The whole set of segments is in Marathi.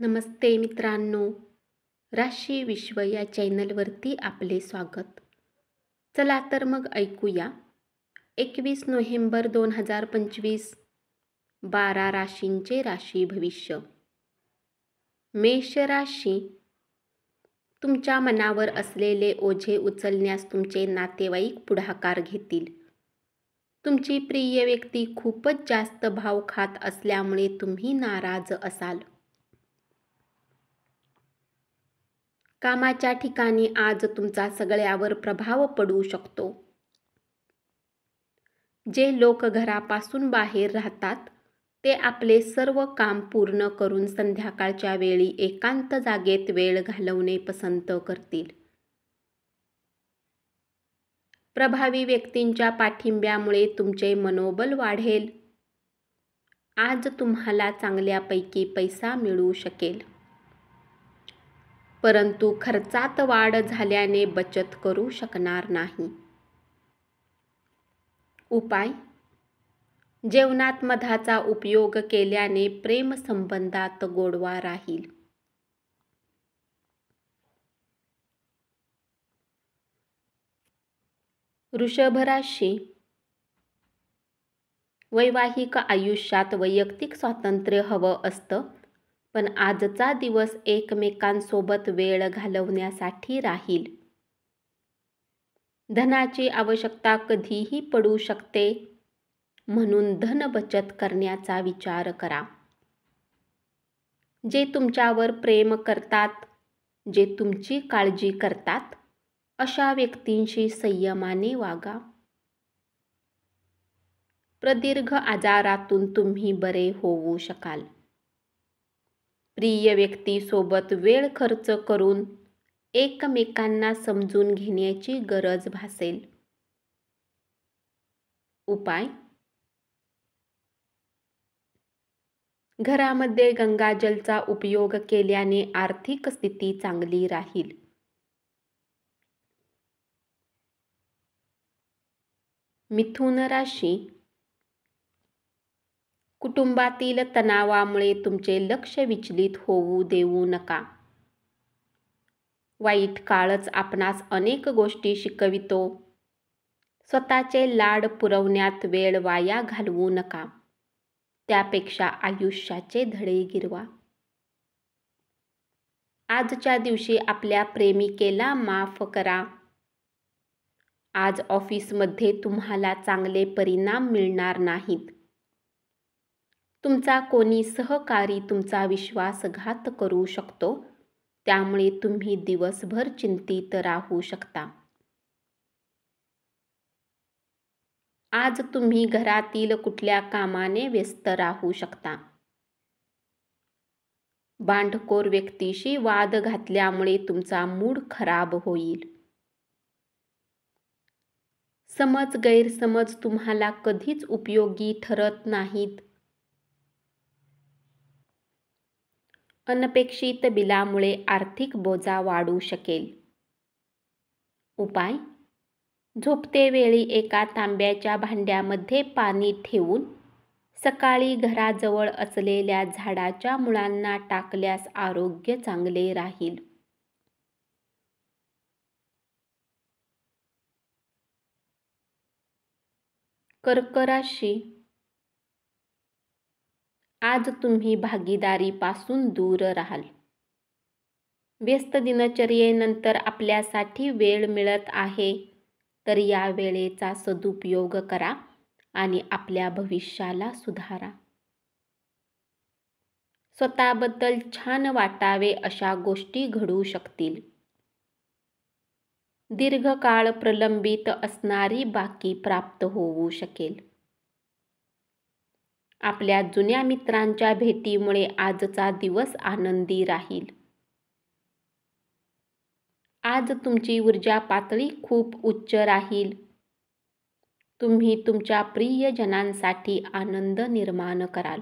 नमस्ते मित्रांनो, राशी विश्व या चॅनलवरती आपले स्वागत. चला तर मग ऐकूया 21 नोव्हेंबर 2025 12 राशींचे राशी भविष्य. मेष राशी, तुमच्या मनावर असलेले ओझे उचलण्यास तुमचे नातेवाईक पुढाकार घेतील. तुमची प्रिय व्यक्ती खूपच जास्त भाव खात असल्यामुळे तुम्ही नाराज असाल. कामाच्या ठिकाणी आज तुमचा सगळ्यावर प्रभाव पडू शकतो. जे लोक घरापासून बाहेर राहतात ते आपले सर्व काम पूर्ण करून संध्याकाळच्या वेळी एकांत जागेत वेळ घालवणे पसंत करतील. प्रभावी व्यक्तींच्या पाठिंब्यामुळे तुमचे मनोबल वाढेल. आज तुम्हाला चांगल्यापैकी पैसा मिळू शकेल. परंतु खर्चात वाढ झाल्याने बचत करू शकणार नाही. उपाय: जेवणात मधाचा उपयोग केल्याने प्रेमसंबंधात गोडवा राहील. वृषभ राशी, वैवाहिक आयुष्यात वैयक्तिक स्वातंत्र्य हवं असतं, पण आजचा दिवस एकमेकांसोबत वेळ घालवण्यासाठी राहील. धनाची आवश्यकता कधीही पडू शकते, म्हणून धन बचत करण्याचा विचार करा. जे तुमच्यावर प्रेम करतात, जे तुमची काळजी करतात, अशा व्यक्तींशी संयमाने वागा. प्रदीर्घ आजारातून तुम्ही बरे होऊ शकाल. प्रिय व्यक्तीसोबत वेळ खर्च करून एकमेकांना समजून घेण्याची गरज भासेल. उपाय: घरामध्ये गंगाजलचा उपयोग केल्याने आर्थिक स्थिती चांगली राहील. मिथुन राशी, कुटुंबातील तणावामुळे तुमचे लक्ष विचलित होऊ देऊ नका. वाईट काळच आपणास अनेक गोष्टी शिकवितो. स्वतःचे लाड पुरवण्यात वेळ वाया घालवू नका. त्यापेक्षा आयुष्याचे धडे गिरवा. आजच्या दिवशी आपल्या प्रेमिकेला माफ करा. आज ऑफिसमध्ये तुम्हाला चांगले परिणाम मिळणार नाहीत. तुमचा कोणी सहकारी तुमचा विश्वासघात करू शकतो, त्यामुळे तुम्ही दिवसभर चिंतित राहू शकता. आज तुम्ही घरातील कुठल्या कामाने व्यस्त राहू शकता. भांडखोर व्यक्तीशी वाद घातल्यामुळे तुमचा मूड खराब होईल. समज गैरसमज तुम्हाला कधीच उपयोगी ठरत नाहीत. अनपेक्षित बिलामुळे आर्थिक बोजा वाढू शकेल. उपाय: झोपतेवेळी एका तांब्याच्या भांड्यामध्ये पाणी ठेवून सकाळी घराजवळ असलेल्या झाडाच्या मुळांना टाकल्यास आरोग्य चांगले राहील. कर्क राशी, आज तुम्ही भागीदारीपासून दूर राहाल. व्यस्त दिनचर्येनंतर आपल्यासाठी वेळ मिळत आहे, तर या वेळेचा सदुपयोग करा आणि आपल्या भविष्याला सुधारा. स्वतःबद्दल छान वाटावे अशा गोष्टी घडू शकतील. दीर्घकाळ प्रलंबित असणारी बाकी प्राप्त होऊ शकेल. आपल्या जुन्या मित्रांच्या भेटीमुळे आजचा दिवस आनंदी राहील. आज तुमची ऊर्जा पातळी खूप उच्च राहील. तुम्ही तुमच्या प्रियजनांसाठी आनंद निर्माण कराल.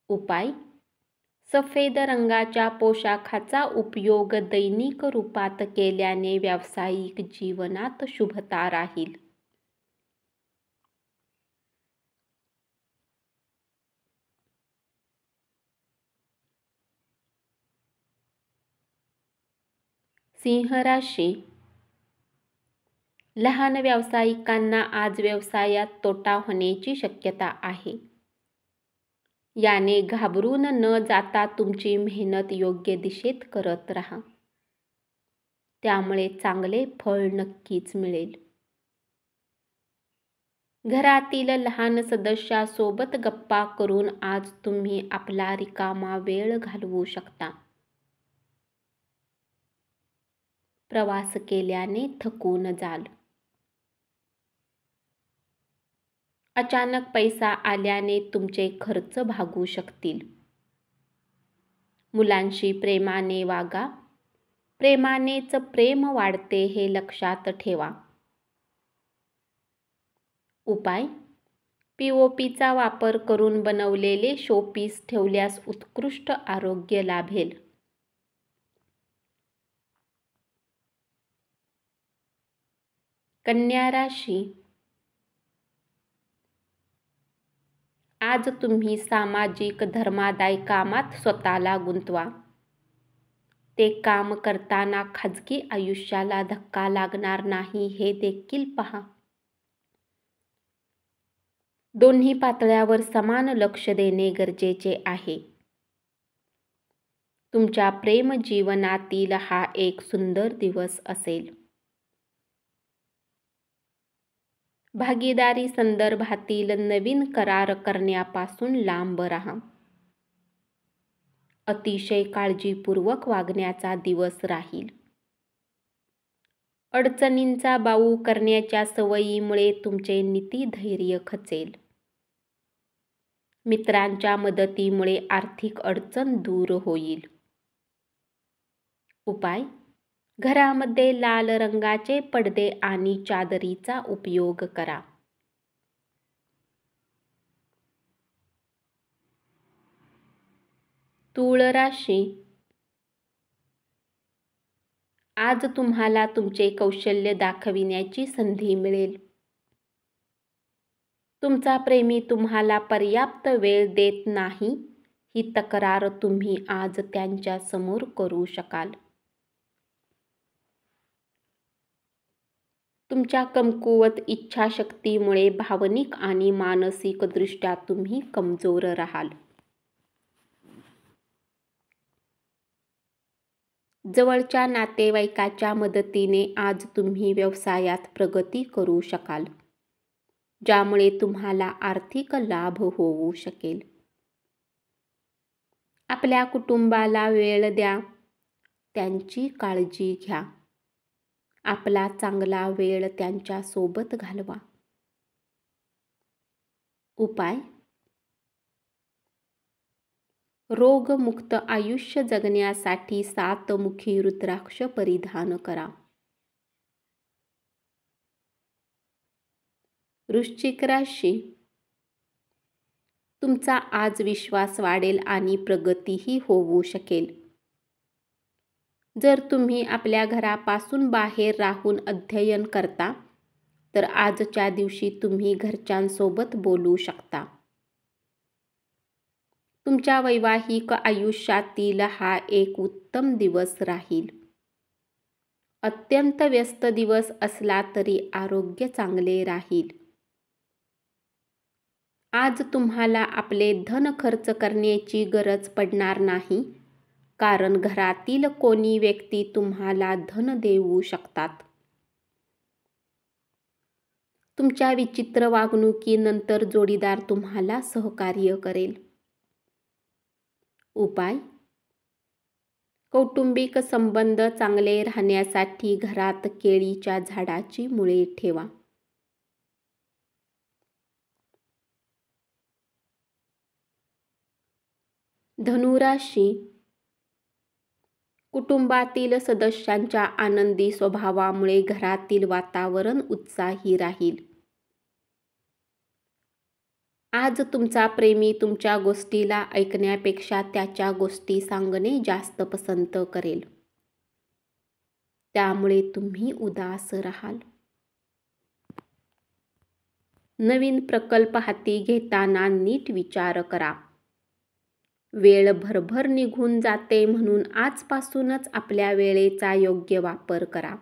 उपाय: सफेद रंगाच्या पोशाखाचा उपयोग दैनिक रूपात केल्याने व्यावसायिक जीवनात शुभता राहील. सिंह राशी. लहान व्यावसायिकांना आज व्यवसायात तोटा होण्याची शक्यता आहे. याने घाबरून न जाता तुमची मेहनत योग्य दिशेत करत राहा. त्यामुळे चांगले फळ नक्कीच मिळेल. घरातील लहान सदस्यासोबत गप्पा करून आज तुम्ही आपला रिकामा वेळ घालवू शकता. प्रवास केल्याने थकून जाल. अचानक पैसा आल्याने तुमचे खर्च भागू शकतील. मुलांशी प्रेमाने वागा. प्रेमानेच प्रेम वाढते हे लक्षात ठेवा. उपाय: पीओपीचा वापर करून बनवलेले शोपीस ठेवल्यास उत्कृष्ट आरोग्य लाभेल. कन्या राशी. आज तुम्ही सामाजिक धर्मादाय कामात स्वतःला गुंतवा. ते काम करताना खाजगी आयुष्याला धक्का लागणार नाही हे देखील पहा. दोन्ही पातळ्यावर समान लक्ष देणे गरजेचे आहे. तुमच्या प्रेम जीवनातील हा एक सुंदर दिवस असेल. भागीदारी संदर्भातील नवीन करार करण्यापासून लांब राहा. अतिशय काळजीपूर्वक वागण्याचा दिवस राहील. अडचणींचा बाऊ करण्याच्या सवयीमुळे तुमचे नीतिधैर्य खचेल. मित्रांच्या मदतीमुळे आर्थिक अडचण दूर होईल. उपाय: घरामध्ये लाल रंगाचे पडदे आणि चादरीचा उपयोग करा. तूळ राशी. आज तुम्हाला तुमचे कौशल्य दाखविण्याची संधी मिळेल. तुमचा प्रेमी तुम्हाला पर्याप्त वेळ देत नाही ही तक्रार तुम्ही आज त्यांच्या समोर करू शकाल. तुमच्या कमकुवत इच्छाशक्तीमुळे भावनिक आणि मानसिकदृष्ट्या तुम्ही कमजोर राहाल. जवळच्या नातेवाईकाच्या मदतीने आज तुम्ही व्यवसायात प्रगती करू शकाल, ज्यामुळे तुम्हाला आर्थिक लाभ होऊ शकेल. आपल्या कुटुंबाला वेळ द्या. त्यांची काळजी घ्या. आपला चांगला वेळ त्यांच्या सोबत घालवा. उपाय: रोगमुक्त आयुष्य जगण्यासाठी 7 मुखी रुद्राक्ष परिधान करा. वृश्चिक राशी. तुमचा आज विश्वास वाढेल आणि प्रगतीही होऊ शकेल. जर तुम्ही आपल्या घरापासून बाहेर राहून अध्ययन करता तर आजच्या दिवशी तुम्ही घरच्यांसोबत बोलू शकता. तुमच्या वैवाहिक आयुष्यातील हा एक उत्तम दिवस राहील. अत्यंत व्यस्त दिवस असला तरी आरोग्य चांगले राहील. आज तुम्हाला आपले धन खर्च करण्याची गरज पडणार नाही, कारण घरातील कोणी व्यक्ती तुम्हाला धन देऊ शकतात. तुमच्या विचित्र वागणुकीनंतर जोडीदार तुम्हाला सहकार्य करेल. उपाय: कौटुंबिक संबंध चांगले राहण्यासाठी घरात केळीच्या झाडाची मुळे ठेवा. धनुराशी. कुटुंबातील सदस्यांच्या आनंदी स्वभावामुळे घरातील वातावरण उत्साही राहील. आज तुमचा प्रेमी तुमच्या गोष्टीला ऐकण्यापेक्षा त्याच्या गोष्टी सांगणे जास्त पसंत करेल. त्यामुळे तुम्ही उदास राहाल. नवीन प्रकल्प हाती घेताना नीट विचार करा. वेळ भरभर निघून जाते, म्हणून आजपासूनच आपल्या वेळेचा योग्य वापर करा.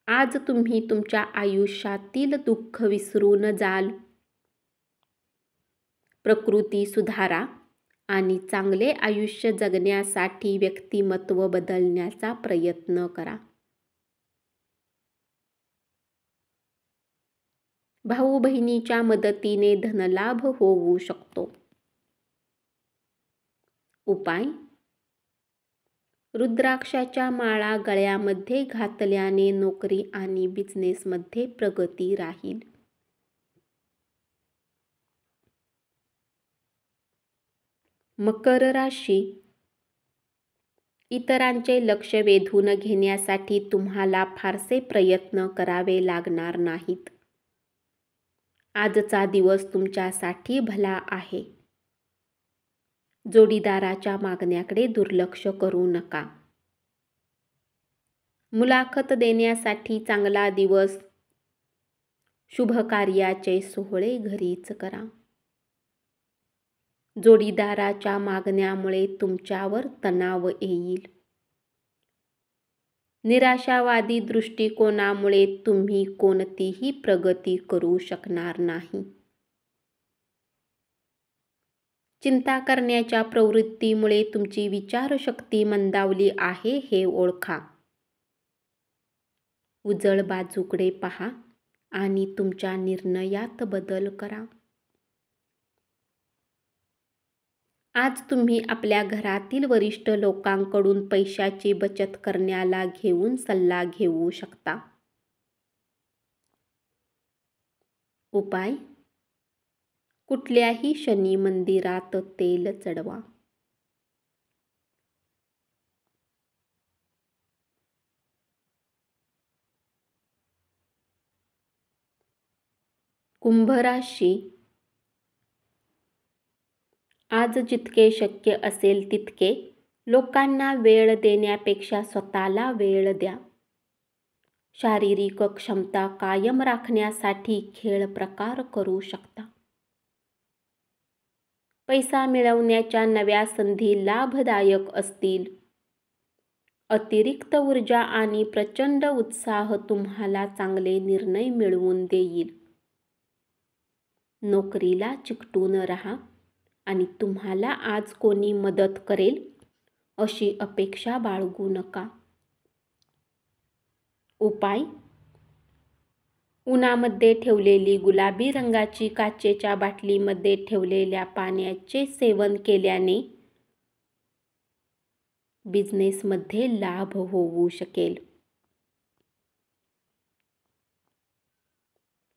आज तुम्ही तुमच्या आयुष्यातील दुःख विसरून जाल. प्रकृती सुधारा आणि चांगले आयुष्य जगण्यासाठी व्यक्तिमत्व बदलण्याचा प्रयत्न करा. भाऊ बहिणीच्या मदतीने धनलाभ होऊ शकतो. उपाय: रुद्राक्षाच्या माळा गळ्यामध्ये घातल्याने नोकरी आणि बिझनेसमध्ये प्रगती राहील. मकर राशी. इतरांचे लक्ष वेधून घेण्यासाठी तुम्हाला फारसे प्रयत्न करावे लागणार नाहीत. आजचा दिवस तुमच्यासाठी भला आहे. जोडीदाराच्या मागण्याकडे दुर्लक्ष करू नका. मुलाखत देण्यासाठी चांगला दिवस. शुभ कार्याचे सोहळे घरीच करा. जोडीदाराच्या मागण्यामुळे तुमच्यावर तणाव येईल. निराशावादी दृष्टिकोनामुळे तुम्ही कोणतीही प्रगती करू शकणार नाही. चिंता करण्याच्या प्रवृत्तीमुळे तुमची विचारशक्ती मंदावली आहे हे ओळखा. उजळ बाजूकडे पहा आणि तुमच्या निर्णयात बदल करा. आज तुम्ही आपल्या घरातील वरिष्ठ लोकांकडून पैशाची बचत करण्याला घेऊन सल्ला घेऊ शकता. उपाय: कुठल्याही शनी मंदिरात तेल चढवा. कुंभ राशी. आज जितके शक्य असेल तितके लोकांना वेळ देण्यापेक्षा स्वतःला वेळ द्या. शारीरिक क्षमता कायम राखण्यासाठी खेळ प्रकार करू शकता. पैसा मिळवण्याच्या नव्या संधी लाभदायक असतील. अतिरिक्त ऊर्जा आणि प्रचंड उत्साह तुम्हाला चांगले निर्णय मिळवून देईल. नोकरीला चिकटून राहा आणि तुम्हाला आज कोणी मदत करेल अशी अपेक्षा बाळगू नका. उपाय: उन्हामध्ये ठेवलेली गुलाबी रंगाची काचेच्या बाटलीमध्ये ठेवलेल्या पाण्याचे सेवन केल्याने बिझनेसमध्ये लाभ होऊ शकेल.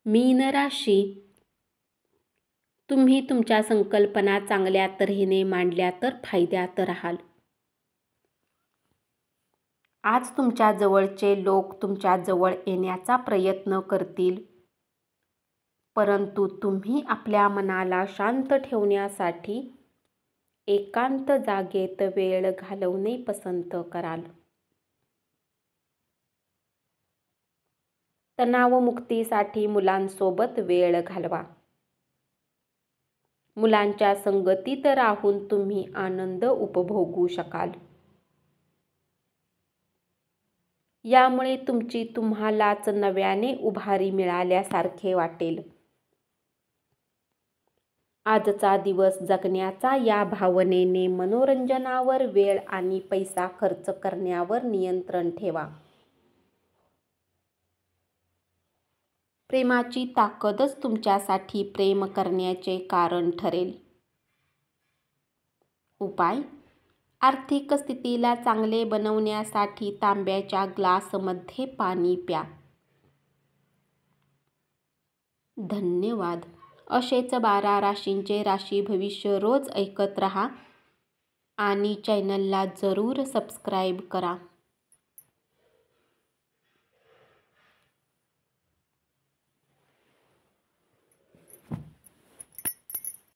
मीन राशी. तुम्ही तुमच्या संकल्पना चांगल्या तऱ्हेने मांडल्या तर फायद्यात राहाल. आज तुमच्या जवळचे लोक तुमच्या जवळ येण्याचा प्रयत्न करतील, परंतु तुम्ही आपल्या मनाला शांत ठेवण्यासाठी एकांत जागेत वेळ घालवणे पसंत कराल. तणावमुक्तीसाठी मुलांसोबत वेळ घालवा. मुलांच्या संगतीत राहून तुम्ही आनंद उपभोगू शकाल. यामुळे तुमची तुम्हालाच नव्याने उभारी मिळाल्यासारखे वाटेल. आजचा दिवस जगण्याचा या भावनेने मनोरंजनावर वेळ आणि पैसा खर्च करण्यावर नियंत्रण ठेवा. प्रेमाची ताकदच तुमच्यासाठी प्रेम करण्याचे कारण ठरेल. उपाय: आर्थिक स्थितीला चांगले बनवण्यासाठी तांब्याच्या ग्लासमध्ये पाणी प्या. धन्यवाद. असेच 12 राशींचे राशी भविष्य रोज ऐकत रहा आणि चॅनलला जरूर सबस्क्राईब करा.